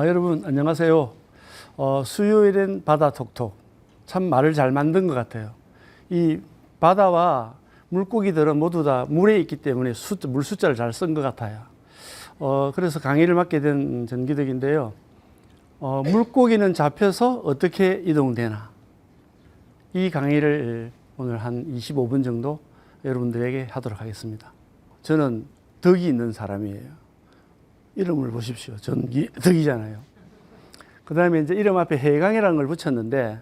여러분 안녕하세요. 수요일엔 바다 톡톡. 참 말을 잘 만든 것 같아요. 이 바다와 물고기들은 모두 다 물에 있기 때문에 물 숫자를 잘 쓴 것 같아요. 그래서 강의를 맡게 된 전기덕인데요. 물고기는 잡혀서 어떻게 이동되나? 이 강의를 오늘 한 25분 정도 여러분들에게 하도록 하겠습니다. 저는 덕이 있는 사람이에요. 이름을 보십시오. 덕이잖아요. 그 다음에 이제 이름 앞에 해강이라는 걸 붙였는데,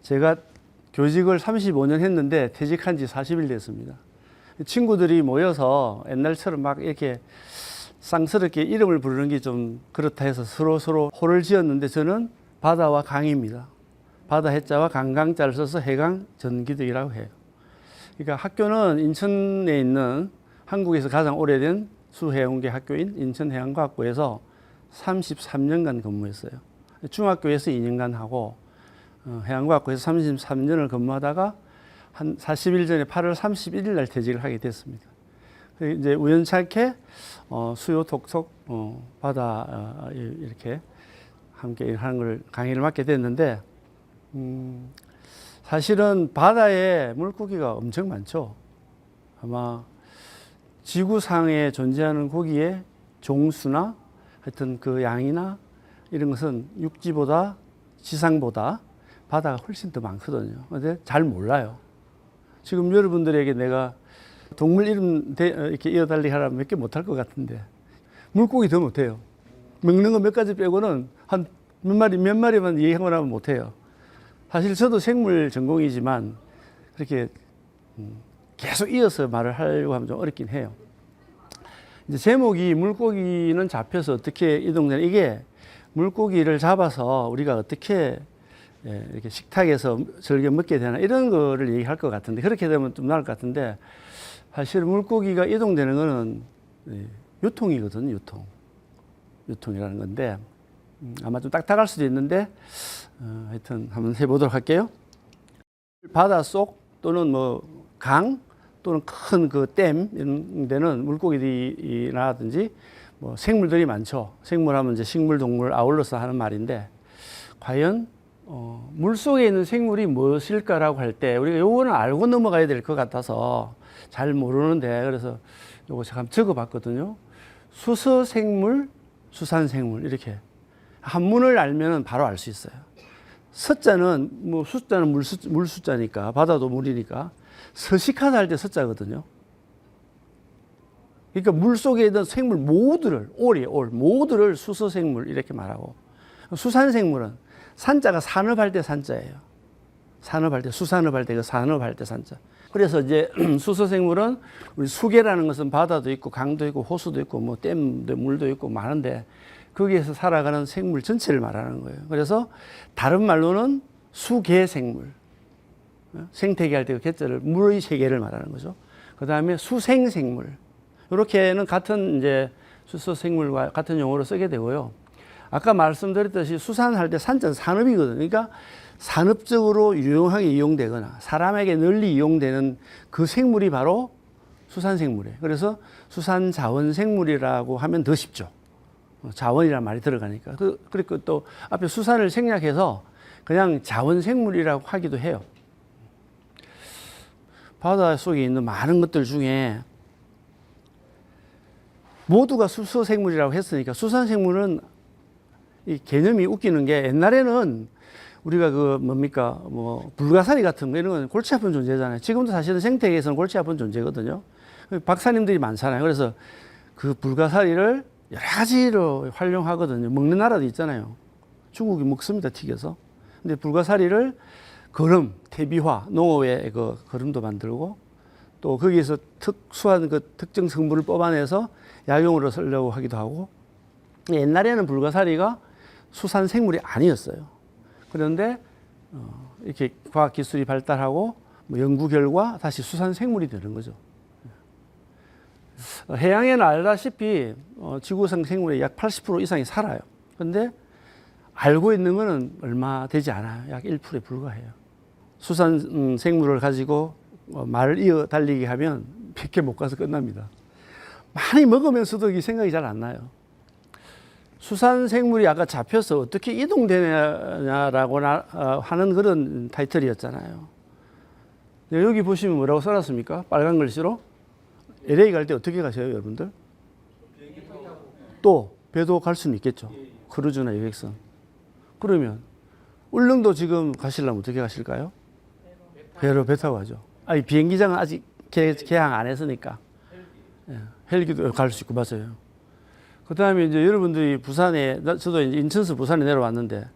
제가 교직을 35년 했는데 퇴직한 지 40일 됐습니다. 친구들이 모여서 옛날처럼 막 이렇게 쌍스럽게 이름을 부르는 게 좀 그렇다 해서 서로 호를 지었는데, 저는 바다와 강입니다. 바다 해자와 강자를 써서 해강 전기덕이라고 해요. 그러니까 학교는 인천에 있는 한국에서 가장 오래된 수해운계 학교인 인천해양과학고에서 33년간 근무했어요. 중학교에서 2년간 하고 해양과학고에서 33년을 근무하다가 한 40일 전에 8월 31일 날 퇴직을 하게 됐습니다. 이제 우연찮게 수요 톡톡 바다 이렇게 함께 하는 걸 강의를 맡게 됐는데, 사실은 바다에 물고기가 엄청 많죠. 아마 지구상에 존재하는 고기의 종수나 하여튼 그 양이나 이런 것은 육지보다 지상보다 바다가 훨씬 더 많거든요. 근데 잘 몰라요. 지금 여러분들에게 내가 동물 이름 이렇게 이어달리기 하라면 몇 개 못할 것 같은데, 물고기 더 못해요. 먹는 거 몇 가지 빼고는 한 몇 마리만 얘기하거나 하면 못해요. 사실 저도 생물 전공이지만 그렇게 계속 이어서 말을 하려고 하면 좀 어렵긴 해요. 이제 제목이 물고기는 잡혀서 어떻게 이동되나, 이게 물고기를 잡아서 우리가 어떻게 이렇게 식탁에서 즐겨 먹게 되나, 이런 거를 얘기할 것 같은데, 그렇게 되면 좀 나을 것 같은데, 사실 물고기가 이동되는 거는 유통이거든요. 유통이라는 건데, 아마 좀 딱딱할 수도 있는데, 하여튼 한번 해보도록 할게요. 바닷속 또는 뭐 강 또는 큰 그 댐 이런 데는 물고기들이라든지 뭐 생물들이 많죠. 생물하면 이제 식물, 동물 아울러서 하는 말인데, 과연 물 속에 있는 생물이 무엇일까라고 할 때 우리가 요거는 알고 넘어가야 될 것 같아서 잘 모르는데, 그래서 요거 잠깐 적어봤거든요. 수서생물, 수산생물, 이렇게 한문을 알면 바로 알 수 있어요. 서자는 뭐 숫자는 물 숫자니까, 바다도 물이니까 서식하다 할 때 서자거든요. 그러니까 물 속에 있는 생물 모두를, 모두를 수서생물 이렇게 말하고, 수산생물은 산자가 산업할 때 산자예요. 산업할 때, 수산업할 때 그 산업할 때 산자. 그래서 이제 수서생물은 우리 수계라는 것은 바다도 있고 강도 있고 호수도 있고 뭐 댐도 물도 있고 많은데, 거기에서 살아가는 생물 전체를 말하는 거예요. 그래서 다른 말로는 수계생물, 생태계 할 때 그 개자를 물의 세계를 말하는 거죠. 그 다음에 수생생물, 이렇게는 같은 이제 수서생물과 같은 용어로 쓰게 되고요. 아까 말씀드렸듯이 수산할 때 산자는 산업이거든요. 그러니까 산업적으로 유용하게 이용되거나 사람에게 널리 이용되는 그 생물이 바로 수산생물이에요. 그래서 수산자원생물이라고 하면 더 쉽죠. 자원이라는 말이 들어가니까. 그리고 또 앞에 수산을 생략해서 그냥 자원생물이라고 하기도 해요. 바다 속에 있는 많은 것들 중에 모두가 수서생물이라고 했으니까, 수산생물은 이 개념이 웃기는 게, 옛날에는 우리가 뭐 불가사리 같은 거 이런 건 골치 아픈 존재잖아요. 지금도 사실은 생태계에서는 골치 아픈 존재거든요. 박사님들이 많잖아요. 그래서 그 불가사리를 여러 가지로 활용하거든요. 먹는 나라도 있잖아요. 중국이 먹습니다, 튀겨서. 근데 불가사리를 거름, 퇴비화, 농업의 그 거름도 만들고, 또 거기에서 특수한 그 특정 성분을 뽑아내서 약용으로 쓰려고 하기도 하고. 옛날에는 불가사리가 수산 생물이 아니었어요. 그런데 이렇게 과학 기술이 발달하고 뭐 연구 결과 다시 수산 생물이 되는 거죠. 해양에는 알다시피 지구상 생물의 약 80% 이상이 살아요. 그런데 알고 있는 거는 얼마 되지 않아요. 약 1%에 불과해요. 수산 생물을 가지고 말을 이어 달리기 하면 100개 못 가서 끝납니다. 많이 먹으면서도 이 생각이 잘 안 나요. 수산 생물이 아까 잡혀서 어떻게 이동되냐라고 하는 그런 타이틀이었잖아요. 여기 보시면 뭐라고 써놨습니까? 빨간 글씨로. LA 갈 때 어떻게 가세요, 여러분들? 또 배도 갈 수는 있겠죠. 크루즈나 여객선. 그러면 울릉도 지금 가시려면 어떻게 가실까요? 배 타고 가죠. 아니, 비행기장은 아직 개항 안 했으니까. 예, 헬기도 갈 수 있고, 맞아요. 그 다음에 이제 여러분들이 부산에, 저도 이제 인천에서 부산에 내려왔는데,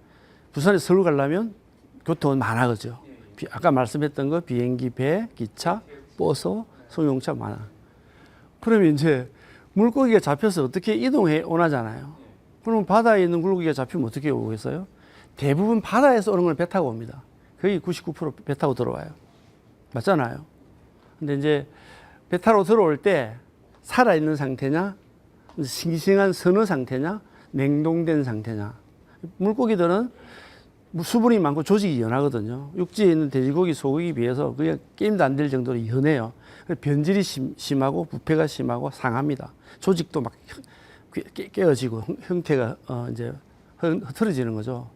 부산에 서울 가려면 교통은 많아, 그죠? 아까 말씀했던 거, 비행기, 배, 기차, 버스, 승용차 많아. 그러면 이제 물고기가 잡혀서 어떻게 이동해 오나잖아요. 그럼 바다에 있는 물고기가 잡히면 어떻게 오겠어요? 대부분 바다에서 오는 건 배 타고 옵니다. 거의 99%배 타고 들어와요. 맞잖아요. 근데 이제 배 타러 들어올 때 살아있는 상태냐, 싱싱한 선어 상태냐, 냉동된 상태냐. 물고기들은 수분이 많고 조직이 연하거든요. 육지에 있는 돼지고기, 소고기에 비해서 그냥 게임도 안 될 정도로 연해요. 변질이 심하고 부패가 심하고 상합니다. 조직도 막 깨어지고 형태가 이제 흐트러지는 거죠.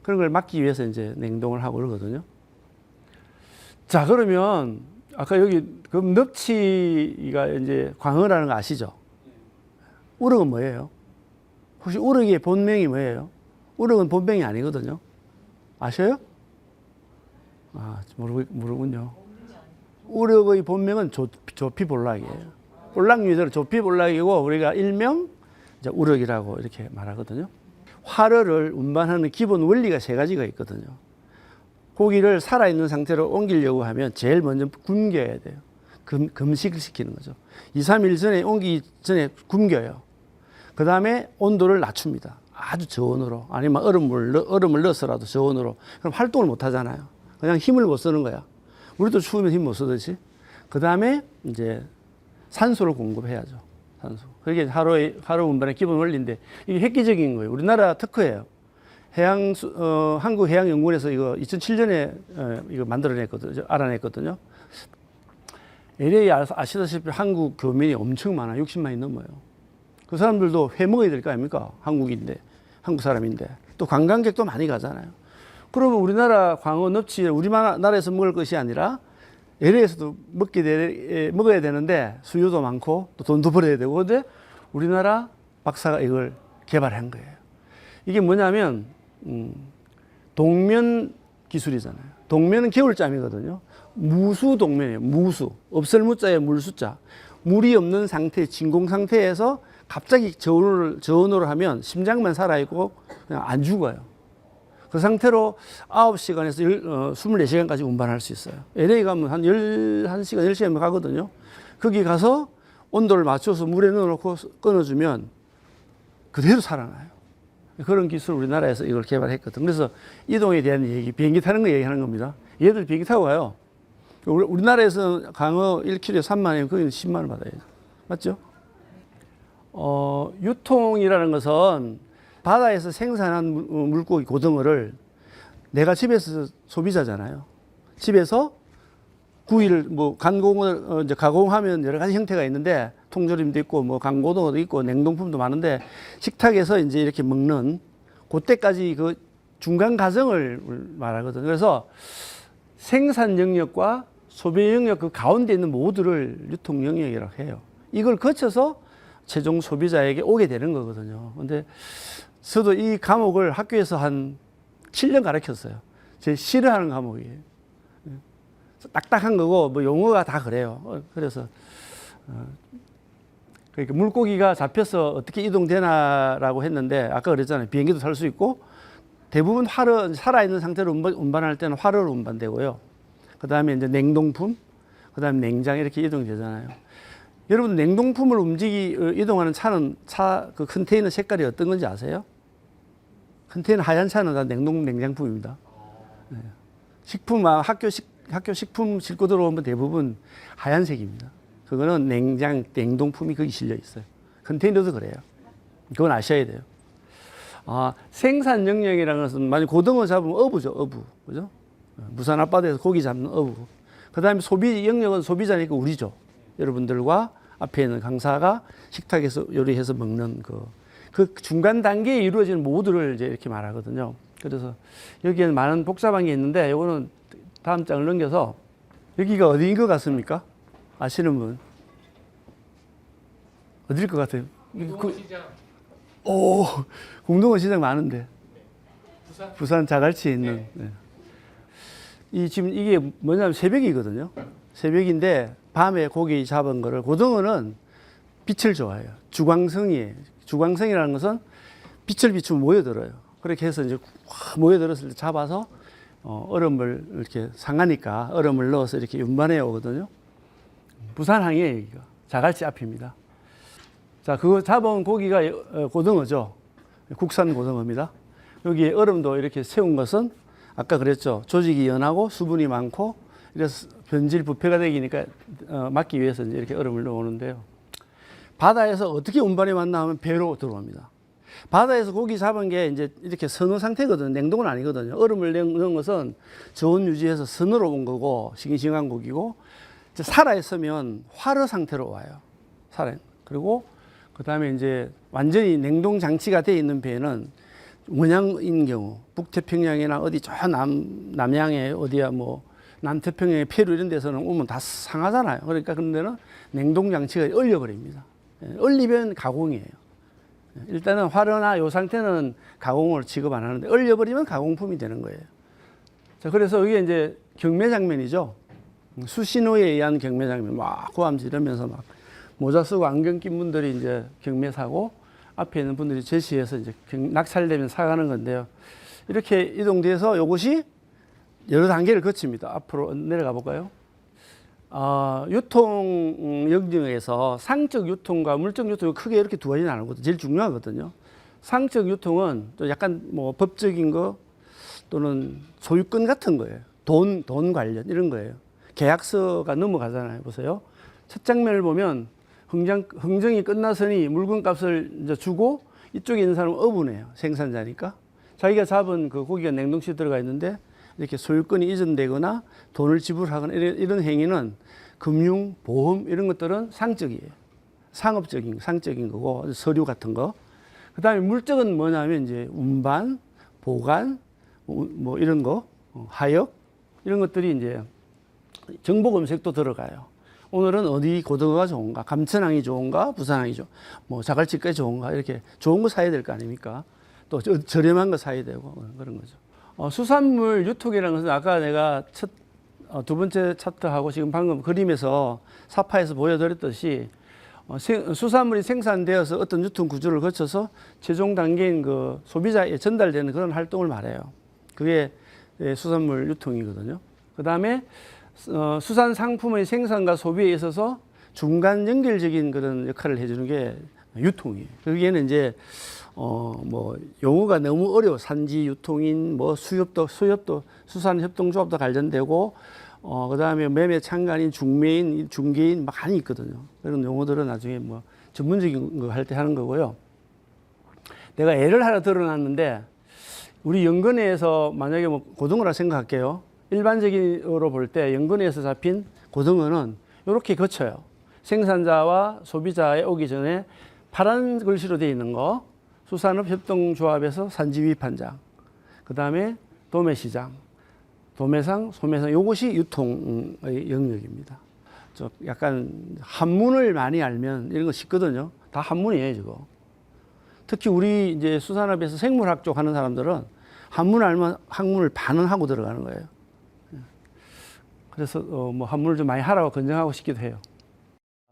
그런 걸 막기 위해서 이제 냉동을 하고 그러거든요. 자, 그러면 아까 여기 넙치가 이제 광어라는 거 아시죠? 우럭은 뭐예요? 혹시 우럭의 본명이 뭐예요? 우럭은 본명이 아니거든요. 아셔요? 아, 모르군요. 우럭의 본명은 조피볼락이에요. 볼락류들 조피볼락이고 우리가 일명 이제 우럭이라고 이렇게 말하거든요. 활어를 운반하는 기본 원리가 세 가지가 있거든요. 고기를 살아있는 상태로 옮기려고 하면 제일 먼저 굶겨야 돼요. 금식을 시키는 거죠. 2, 3일 전에 옮기기 전에 굶겨요. 그 다음에 온도를 낮춥니다. 아주 저온으로. 아니면 얼음을 넣어서라도 저온으로. 그럼 활동을 못 하잖아요. 그냥 힘을 못 쓰는 거야. 우리도 추우면 힘 못 쓰듯이. 그 다음에 이제 산소를 공급해야죠. 산소. 그게 하루 운반의 기본 원리인데 이게 획기적인 거예요. 우리나라 특허예요. 한국해양연구원에서 이거 2007년에 이거 만들어냈거든요. 알아냈거든요. LA 아시다시피 한국 교민이 엄청 많아요. 60만이 넘어요. 그 사람들도 회 먹어야 될 거 아닙니까? 한국 사람인데. 또 관광객도 많이 가잖아요. 그러면 우리나라 광어, 넙치, 우리나라에서 먹을 것이 아니라 LA에서도 먹어야 되는데 수요도 많고 또 돈도 벌어야 되고. 근데 우리나라 박사가 이걸 개발한 거예요. 이게 뭐냐면, 동면 기술이잖아요. 동면은 겨울잠이거든요. 무수 동면이에요. 무수. 없을 무자에 물수자. 물이 없는 상태, 진공 상태에서 갑자기 저온으로 하면 심장만 살아있고 그냥 안 죽어요. 그 상태로 9시간에서 24시간까지 운반할 수 있어요. LA 가면 한 11시간, 10시간 가거든요. 거기 가서 온도를 맞춰서 물에 넣어놓고 끊어주면 그대로 살아나요. 그런 기술 우리나라에서 이걸 개발했거든. 그래서 이동에 대한 얘기, 비행기 타는 거 얘기하는 겁니다. 얘들 비행기 타고 가요. 우리나라에서 강어 1kg에 3만 원이면 거기는 10만 원 받아야죠. 맞죠? 유통이라는 것은 바다에서 생산한 물고기 고등어를 내가 집에서 소비자잖아요. 집에서 구이를 간공을 이제 가공하면 여러 가지 형태가 있는데 통조림도 있고 간고등어도 있고 냉동품도 많은데 식탁에서 이제 이렇게 먹는 그때까지 그 중간 과정을 말하거든요. 그래서 생산 영역과 소비 영역 그 가운데 있는 모두를 유통 영역이라고 해요. 이걸 거쳐서 최종 소비자에게 오게 되는 거거든요. 근데 저도 이 과목을 학교에서 한 7년 가르쳤어요. 제 싫어하는 과목이에요. 딱딱한 거고 용어가 다 그래요. 그래서 그러니까 물고기가 잡혀서 어떻게 이동되나라고 했는데 아까 그랬잖아요. 비행기도 탈 수 있고 대부분 살아있는 상태로 운반할 때는 활어로 운반되고요. 그 다음에 이제 냉동품, 그 다음에 냉장 이렇게 이동이 되잖아요. 여러분 냉동품을 이동하는 그 컨테이너 색깔이 어떤 건지 아세요? 컨테이너 하얀 차는 다 냉장품입니다. 네. 학교 식품 싣고 들어오면 대부분 하얀색입니다. 그거는 냉동품이 거기 실려 있어요. 컨테이너도 그래요. 그건 아셔야 돼요. 생산 영역이라는 것은 만약 고등어 잡으면 어부죠, 어부. 그죠? 부산 앞바다에서 고기 잡는 어부. 그 다음에 소비 영역은 소비자니까 우리죠. 여러분들과 앞에 있는 강사가 식탁에서 요리해서 먹는 그 중간 단계에 이루어지는 모두를 이제 이렇게 말하거든요. 그래서 여기에는 많은 복잡한 게 있는데 이거는 다음 장을 넘겨서 여기가 어디인 것 같습니까? 아시는 분? 어디일 것 같아요? 공동시장. 오, 공동원 시장 많은데. 부산. 부산 자갈치에 있는. 네. 네. 이 지금 이게 뭐냐면 새벽이거든요. 새벽인데 밤에 고기 잡은 거를 고등어는 빛을 좋아해요. 주광성이에요. 주광성이라는 것은 빛을 비추면 모여들어요. 그렇게 해서 이제 확 모여들었을 때 잡아서 얼음을 이렇게 상하니까 얼음을 넣어서 이렇게 운반해 오거든요. 부산항이에요, 여기가. 자갈치 앞입니다. 자, 그거 잡아온 고기가 고등어죠. 국산 고등어입니다. 여기에 얼음도 이렇게 세운 것은 아까 그랬죠. 조직이 연하고 수분이 많고 이래서 변질 부패가 되기니까 막기 위해서 이제 이렇게 얼음을 넣어오는데요. 바다에서 어떻게 운반이 왔나 하면 배로 들어옵니다. 바다에서 고기 잡은 게 이제 이렇게 선어 상태거든요. 냉동은 아니거든요. 얼음을 넣은 것은 저온 유지해서 선어로 온 거고 싱싱한 고기고 살아있으면 활어 상태로 와요. 그리고 그 다음에 이제 완전히 냉동 장치가 되어 있는 배는 원양인 경우 북태평양이나 어디 저 남양에 어디야 뭐 남태평양의 페루 이런 데서는 오면 다 상하잖아요. 그러니까 그런 데는 냉동 장치가 얼려버립니다. 얼리면 가공이에요. 일단은 활어나 요 상태는 가공을 취급 안 하는데 얼려버리면 가공품이 되는 거예요. 자, 그래서 이게 이제 경매 장면이죠. 수신호에 의한 경매 장면. 막 고함 지르면서 막 모자 쓰고 안경 낀 분들이 이제 경매 사고 앞에 있는 분들이 제시해서 이제 낙찰되면 사가는 건데요. 이렇게 이동돼서 이것이 여러 단계를 거칩니다. 앞으로 내려가 볼까요? 유통 영역에서 상적 유통과 물적 유통이 크게 이렇게 두 가지 나누거든요. 제일 중요하거든요. 상적 유통은 또 약간 뭐 법적인 거 또는 소유권 같은 거예요. 돈 관련 이런 거예요. 계약서가 넘어가잖아요. 보세요. 첫 장면을 보면 흥정이 끝났으니 물건값을 이제 주고 이쪽에 있는 사람은 어부네요. 생산자니까. 자기가 잡은 그 고기가 냉동실에 들어가 있는데 이렇게 소유권이 이전되거나 돈을 지불하거나 이런 행위는 금융, 보험 이런 것들은 상적이에요. 상적인 거고 서류 같은 거. 그 다음에 물적은 뭐냐면 이제 운반, 보관, 뭐 이런 거, 하역 이런 것들이 이제 정보 검색도 들어가요. 오늘은 어디 고등어가 좋은가, 감천항이 좋은가, 부산항이 뭐 자갈치까지 좋은가 이렇게 좋은 거 사야 될 거 아닙니까? 또 저렴한 거 사야 되고 그런 거죠. 수산물 유통이라는 것은 아까 내가 두 번째 차트하고 지금 방금 그림에서 사파에서 보여드렸듯이 수산물이 생산되어서 어떤 유통 구조를 거쳐서 최종 단계인 그 소비자에 전달되는 그런 활동을 말해요. 그게 수산물 유통이거든요. 그 다음에 수산 상품의 생산과 소비에 있어서 중간 연결적인 그런 역할을 해주는 게 유통이에요. 거기에는 이제 뭐 용어가 너무 어려워. 산지 유통인 뭐 수협도 수산협동조합도 관련되고 그다음에 매매 참가인 중매인 중개인 많이 있거든요. 그런 용어들은 나중에 뭐 전문적인 거 할 때 하는 거고요. 내가 예를 하나 들어놨는데 우리 연근해에서 만약에 뭐 고등어라 생각할게요. 일반적으로 볼 때 연근해에서 잡힌 고등어는 이렇게 거쳐요. 생산자와 소비자에 오기 전에 파란 글씨로 되어 있는 거 수산업협동조합에서 산지위판장, 그 다음에 도매시장, 도매상, 소매상 이것이 유통의 영역입니다. 약간 한문을 많이 알면 이런 거 쉽거든요. 다 한문이에요, 저거. 특히 우리 이제 수산업에서 생물학 쪽 하는 사람들은 한문 알면 학문을 반은 하고 들어가는 거예요. 그래서 뭐 한문을 좀 많이 하라고 권장하고 싶기도 해요.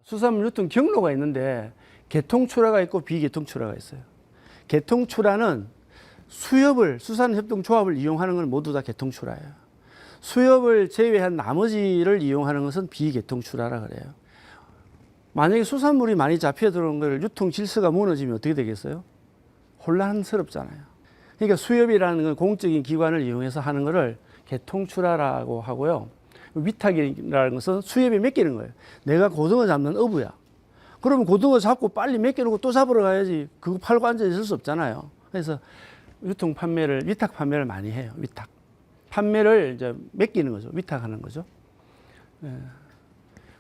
수산물 유통 경로가 있는데 개통출하가 있고 비개통출하가 있어요. 개통출하는 수산협동조합을 이용하는 건 모두 다 개통출하예요. 수협을 제외한 나머지를 이용하는 것은 비개통출하라 그래요. 만약에 수산물이 많이 잡혀 들어온 걸 유통 질서가 무너지면 어떻게 되겠어요? 혼란스럽잖아요. 그러니까 수협이라는 건 공적인 기관을 이용해서 하는 것을 개통출하라고 하고요. 위탁이라는 것은 수협에 맡기는 거예요. 내가 고등어 잡는 어부야. 그러면 고등어 잡고 빨리 맡겨놓고 또 잡으러 가야지. 그거 팔고 앉아 있을 수 없잖아요. 그래서 위탁 판매를 많이 해요. 위탁. 판매를 이제 맡기는 거죠. 위탁하는 거죠. 예.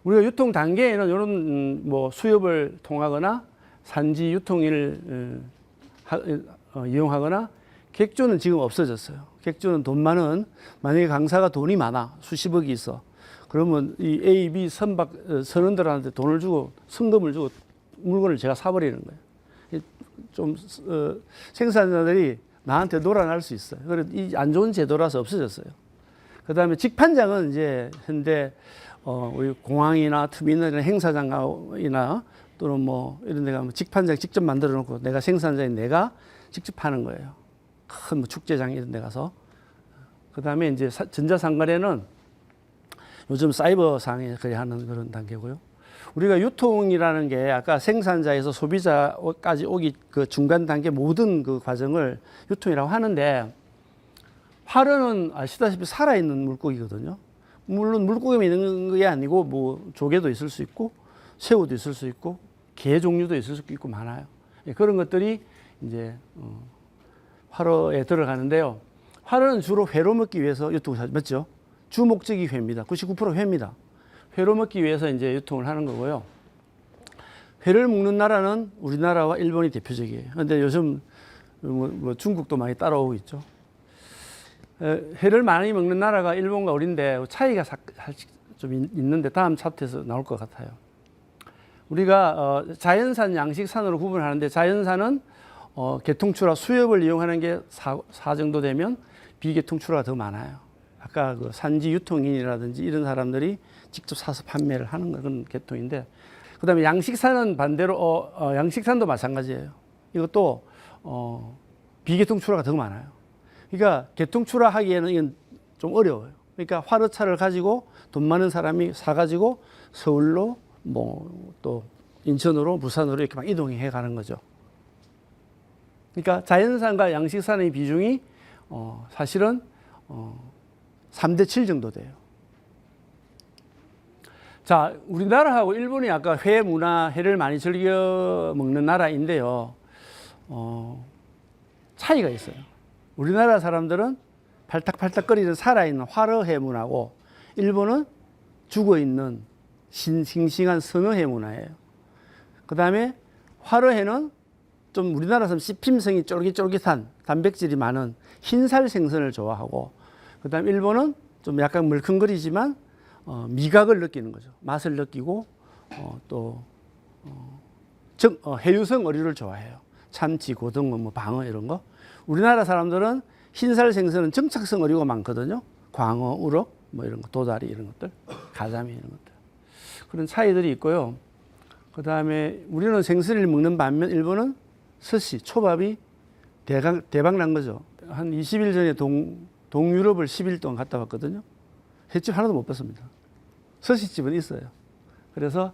우리가 유통 단계에는 이런 뭐 수협을 통하거나 산지 유통일 이용하거나 객조는 지금 없어졌어요. 객조는 돈 많은 만약에 강사가 돈이 많아 수십억이 있어. 그러면 이 A, B 선원들한테 돈을 주고 성금을 주고 물건을 제가 사버리는 거예요. 좀 생산자들이 나한테 놀아날 수 있어요. 그래서 이 안 좋은 제도라서 없어졌어요. 그다음에 직판장은 이제 현대 우리 공항이나 터미널이나 행사장이나 또는 뭐 이런 데 가면 직판장 직접 만들어 놓고 내가 생산자인 내가 직접 하는 거예요. 큰 뭐 축제장 이런 데 가서. 그다음에 이제 전자상거래는 요즘 사이버상에 거래하는 그런 단계고요. 우리가 유통이라는 게 아까 생산자에서 소비자까지 오기 그 중간 단계 모든 그 과정을 유통이라고 하는데 화로는 아시다시피 살아있는 물고기거든요. 물론 물고기만 있는 게 아니고 뭐 조개도 있을 수 있고 새우도 있을 수 있고 게 종류도 있을 수 있고 많아요. 그런 것들이 이제 화로에 들어가는데요. 화로는 주로 회로 먹기 위해서 유통을 하죠. 맞죠? 주 목적이 회입니다. 99% 회입니다. 회로 먹기 위해서 이제 유통을 하는 거고요. 회를 먹는 나라는 우리나라와 일본이 대표적이에요. 그런데 요즘 뭐 중국도 많이 따라오고 있죠. 회를 많이 먹는 나라가 일본과 우리인데 차이가 좀 있는데 다음 차트에서 나올 것 같아요. 우리가 자연산, 양식산으로 구분하는데 자연산은 계통출하 수협을 이용하는 게 4 정도 되면 비계통출하가 더 많아요. 아까 그 산지 유통인이라든지 이런 사람들이 직접 사서 판매를 하는 그런 계통인데, 그다음에 양식산은 반대로 양식산도 마찬가지예요. 이것도 비계통출하가 더 많아요. 그러니까 계통출하하기에는 이건 좀 어려워요. 그러니까 화로차를 가지고 돈 많은 사람이 사가지고 서울로 뭐 또 인천으로 부산으로 이렇게 막 이동해 가는 거죠. 그러니까 자연산과 양식산의 비중이 사실은 3대 7 정도 돼요. 자, 우리나라하고 일본이 아까 회 문화, 회를 많이 즐겨 먹는 나라인데요. 차이가 있어요. 우리나라 사람들은 팔딱팔딱거리는 살아있는 화로회 문화고 일본은 죽어있는 싱싱한 선어회 문화예요. 그 다음에 화로회는 좀 우리나라 사람 씹힘성이 쫄깃쫄깃한 단백질이 많은 흰살 생선을 좋아하고, 그 다음에 일본은 좀 약간 물컹거리지만 미각을 느끼는 거죠. 맛을 느끼고 또 해유성 어류를 좋아해요. 참치, 고등어, 뭐 방어 이런 거. 우리나라 사람들은 흰살 생선은 정착성 어류가 많거든요. 광어, 우럭, 뭐 이런 거, 도다리 이런 것들, 가자미 이런 것들. 그런 차이들이 있고요. 그 다음에 우리는 생선을 먹는 반면 일본은 스시, 초밥이 대박 난 거죠. 한 20일 전에 동유럽을 10일 동안 갔다 왔거든요. 횟집 하나도 못 봤습니다. 스시집은 있어요. 그래서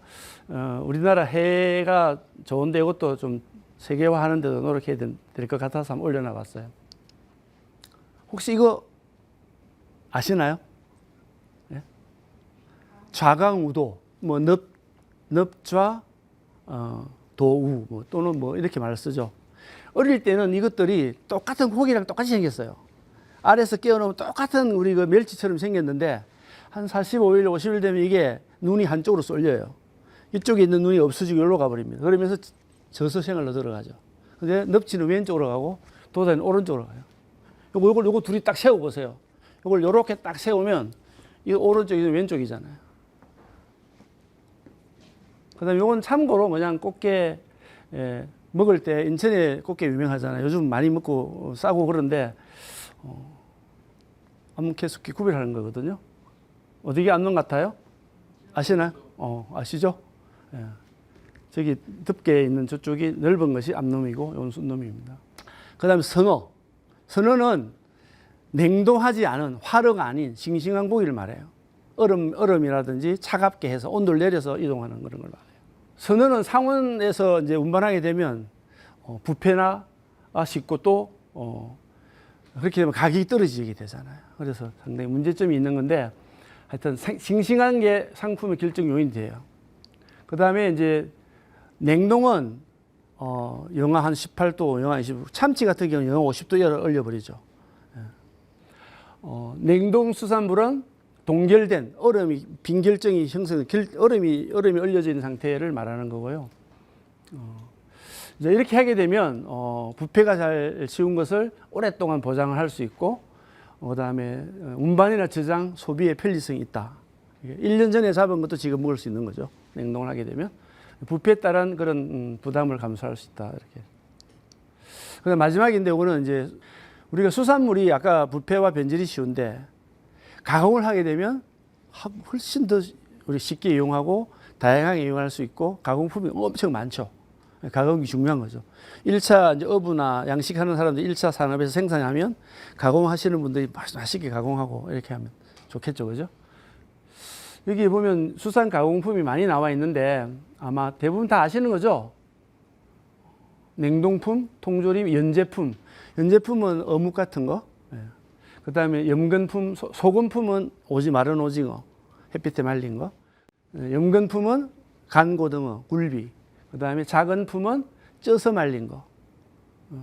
우리나라 해가 좋은데 이것도 좀 세계화하는 데도 노력해야 될 것 같아서 한번 올려놔봤어요. 혹시 이거 아시나요? 네? 좌강우도, 뭐 넙좌 도우, 뭐 또는 뭐 이렇게 말을 쓰죠. 어릴 때는 이것들이 똑같은 고기랑 똑같이 생겼어요. 알에서 깨어놓으면 똑같은 우리 그 멸치처럼 생겼는데 한 45일, 50일 되면 이게 눈이 한쪽으로 쏠려요. 이쪽에 있는 눈이 없어지고 여기로 가버립니다. 그러면서 저서생활로 들어가죠. 근데 넙치는 왼쪽으로 가고 도다리는 오른쪽으로 가요. 요거 둘이 딱 세워보세요. 요걸 요렇게 딱 세우면 이 오른쪽이 왼쪽이잖아요. 그 다음에 요건 참고로 그냥 꽃게 먹을 때 인천에 꽃게 유명하잖아요. 요즘 많이 먹고 싸고 그런데 암캐스키 구별하는 거거든요. 어디게 암놈 같아요? 아시나요? 아시죠? 예. 저기 덮개 있는 저쪽이 넓은 것이 암놈이고 이건 순놈입니다. 그 다음에 선어. 선어는 냉동하지 않은 화로가 아닌 싱싱한 고기를 말해요. 얼음이라든지 차갑게 해서 온도를 내려서 이동하는 그런 걸 말해요. 선어는 상온에서 이제 운반하게 되면 부패나 식고 또 그렇게 되면 가격이 떨어지게 되잖아요. 그래서 상당히 문제점이 있는 건데 하여튼 싱싱한 게 상품의 결정 요인이 돼요. 그 다음에 이제 냉동은 영하 한 18도, 영하 20도, 참치 같은 경우는 영하 50도에 얼려버리죠. 냉동 수산물은 동결된 얼음이 빈결정이 형성, 얼음이 얼려져 있는 상태를 말하는 거고요. 이제 이렇게 하게 되면 부패가 잘 쉬운 것을 오랫동안 보장을 할 수 있고 그다음에 운반이나 저장, 소비의 편리성이 있다. 1년 전에 잡은 것도 지금 먹을 수 있는 거죠. 냉동을 하게 되면 부패에 따른 그런 부담을 감수할 수 있다. 이렇게. 그다음 마지막인데 이거는 이제 우리가 수산물이 아까 부패와 변질이 쉬운데 가공을 하게 되면 훨씬 더 우리 쉽게 이용하고 다양하게 이용할 수 있고 가공품이 엄청 많죠. 가공이 중요한 거죠. 1차 이제 어부나 양식하는 사람들 1차 산업에서 생산하면 가공하시는 분들이 맛있게 가공하고 이렇게 하면 좋겠죠. 그죠? 여기 보면 수산 가공품이 많이 나와 있는데 아마 대부분 다 아시는 거죠? 냉동품, 통조림, 연제품. 연제품은 어묵 같은 거. 그 다음에 염건품, 소금품은 마른 오징어, 햇빛에 말린 거. 염건품은 간고등어, 굴비. 그 다음에 작은 품은 쪄서 말린 거,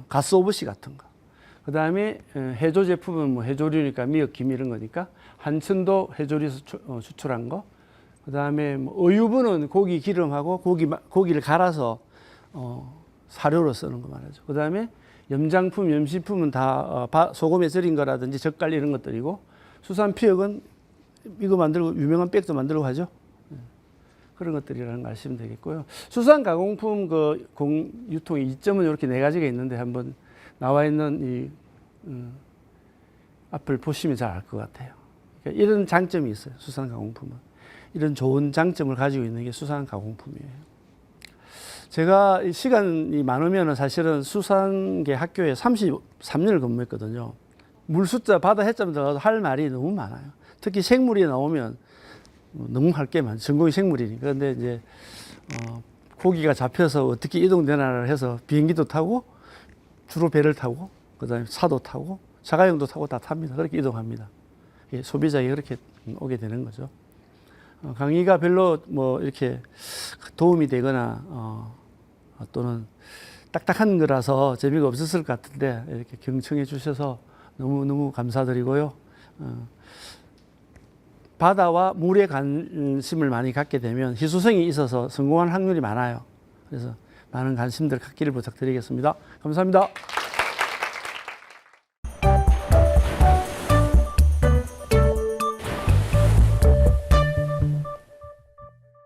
가스오브시 같은 거. 그 다음에 해조 제품은 뭐 해조류니까 미역, 김 이런 거니까 한천도 해조류에서 추출한 거. 그 다음에 뭐 어유부는 고기 기름하고 고기를 갈아서 사료로 쓰는 거 말이죠. 그 다음에 염장품, 염시품은 다 소금에 절인 거라든지 젓갈 이런 것들이고 수산 피역은 이거 만들고 유명한 백도 만들고 하죠. 그런 것들이라는 거 아시면 되겠고요. 수산 가공품 그 유통의 이점은 이렇게 네 가지가 있는데 한번 나와 있는 앞을 보시면 잘 알 것 같아요. 그러니까 이런 장점이 있어요. 수산 가공품은. 이런 좋은 장점을 가지고 있는 게 수산 가공품이에요. 제가 시간이 많으면 사실은 수산계 학교에 33년을 근무했거든요. 물 숫자, 바다 해점 들어가서 할 말이 너무 많아요. 특히 생물이 나오면 너무 할 게 많죠. 전공이 생물이니까. 그런데 이제 고기가 잡혀서 어떻게 이동되나를 해서 비행기도 타고 주로 배를 타고 그다음에 차도 타고 자가용도 타고 다 탑니다. 그렇게 이동합니다. 소비자에게 그렇게 오게 되는 거죠. 강의가 별로 뭐 이렇게 도움이 되거나 또는 딱딱한 거라서 재미가 없었을 것 같은데 이렇게 경청해 주셔서 너무너무 감사드리고요. 바다와 물에 관심을 많이 갖게 되면 희소성이 있어서 성공할 확률이 많아요. 그래서 많은 관심들 갖기를 부탁드리겠습니다. 감사합니다.